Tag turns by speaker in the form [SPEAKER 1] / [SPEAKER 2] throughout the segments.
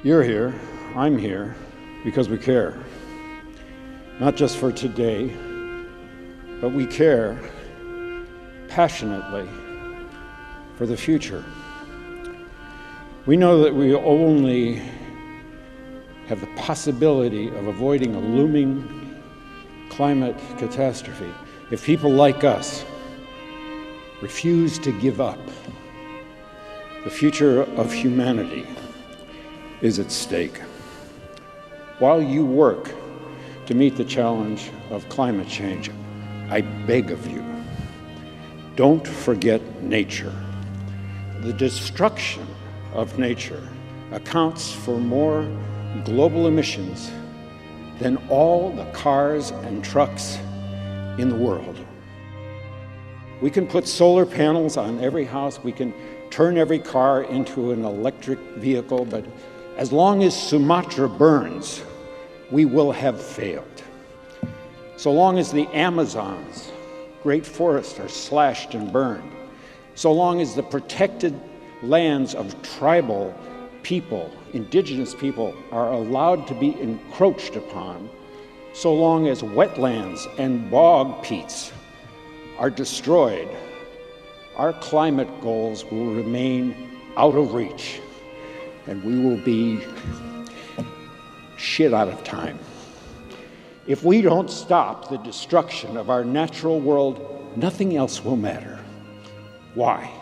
[SPEAKER 1] You're here, I'm here, because we care. Not just for today, but we care passionately for the future. We know that we only have the possibility of avoiding a looming climate catastrophe if people like us refuse to give up. The future of humanity is at stake. While you work to meet the challenge of climate change, I beg of you, don't forget nature. The destruction of nature accounts for more global emissions than all the cars and trucks in the world. We can put solar panels on every house, we can turn every car into an electric vehicle, but as long as Sumatra burns, we will have failed. So long as the Amazon's great forests are slashed and burned, so long as the protected lands of tribal people, indigenous people, are allowed to be encroached upon, so long as wetlands and bog peats are destroyed, our climate goals will remain out of reach, and we will be shit out of time. If we don't stop the destruction of our natural world, nothing else will matter. Why?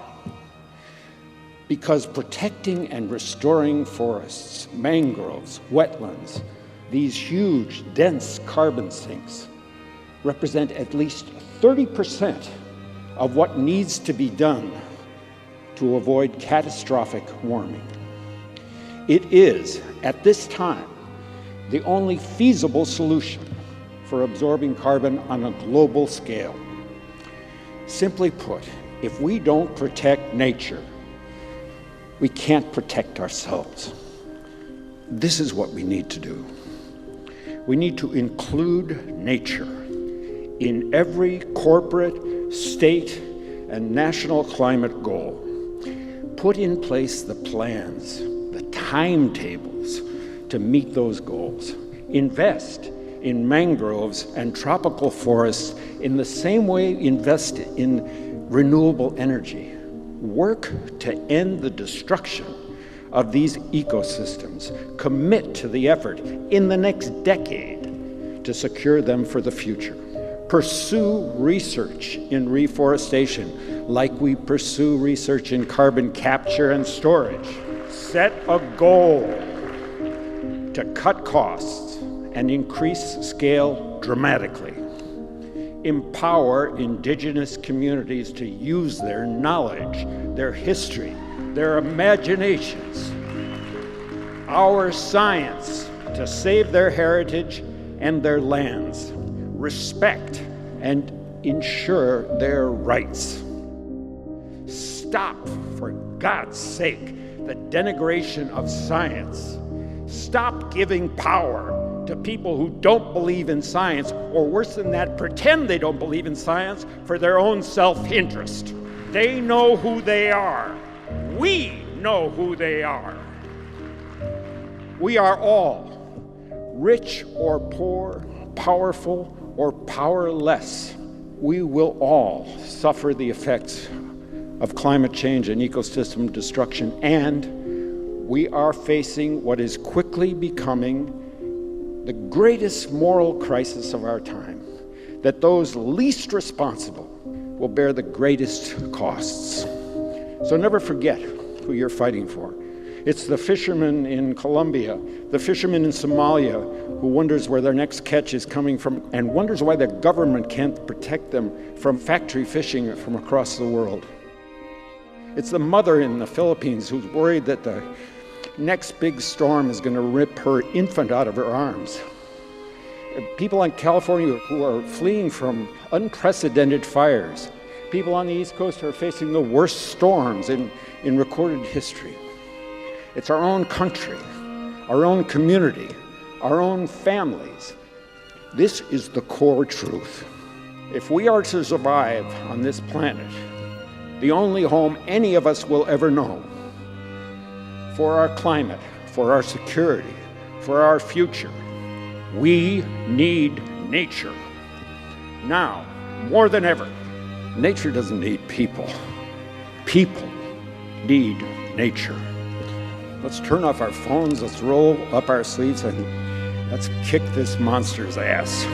[SPEAKER 1] Because protecting and restoring forests, mangroves, wetlands, these huge, dense carbon sinks, represent at least 30% of what needs to be done to avoid catastrophic warming. It is, at this time, the only feasible solution for absorbing carbon on a global scale. Simply put, if we don't protect nature, we can't protect ourselves. This is what we need to do. We need to include nature in every corporate, state, and national climate goal. Put in place the plans, the timetables to meet those goals. Invest in mangroves and tropical forests in the same way invest in renewable energy. Work to end the destruction of these ecosystems. Commit to the effort in the next decade to secure them for the future. Pursue research in reforestation like we pursue research in carbon capture and storage. Set a goal to cut costs and increase scale dramatically. Empower indigenous communities to use their knowledge, their history, their imaginations, our science to save their heritage and their lands. Respect and ensure their rights. Stop, for God's sake, the denigration of science. Stop giving power to people who don't believe in science, or worse than that, pretend they don't believe in science for their own self-interest. They know who they are. We know who they are. We are all, rich or poor, powerful or powerless. We will all suffer the effects of climate change and ecosystem destruction, and we are facing what is quickly becoming the greatest moral crisis of our time, that those least responsible will bear the greatest costs. So never forget who you're fighting for. It's the fisherman in Colombia, the fisherman in Somalia, who wonders where their next catch is coming from and wonders why the government can't protect them from factory fishing from across the world. It's the mother in the Philippines who's worried that the next big storm is going to rip her infant out of her arms. People in California who are fleeing from unprecedented fires. People on the East Coast are facing the worst storms in recorded history. It's our own country, our own community, our own families. This is the core truth. If we are to survive on this planet, the only home any of us will ever know, for our climate, for our security, for our future. We need nature. Now, more than ever, nature doesn't need people. People need nature. Let's turn off our phones, let's roll up our sleeves, and let's kick this monster's ass.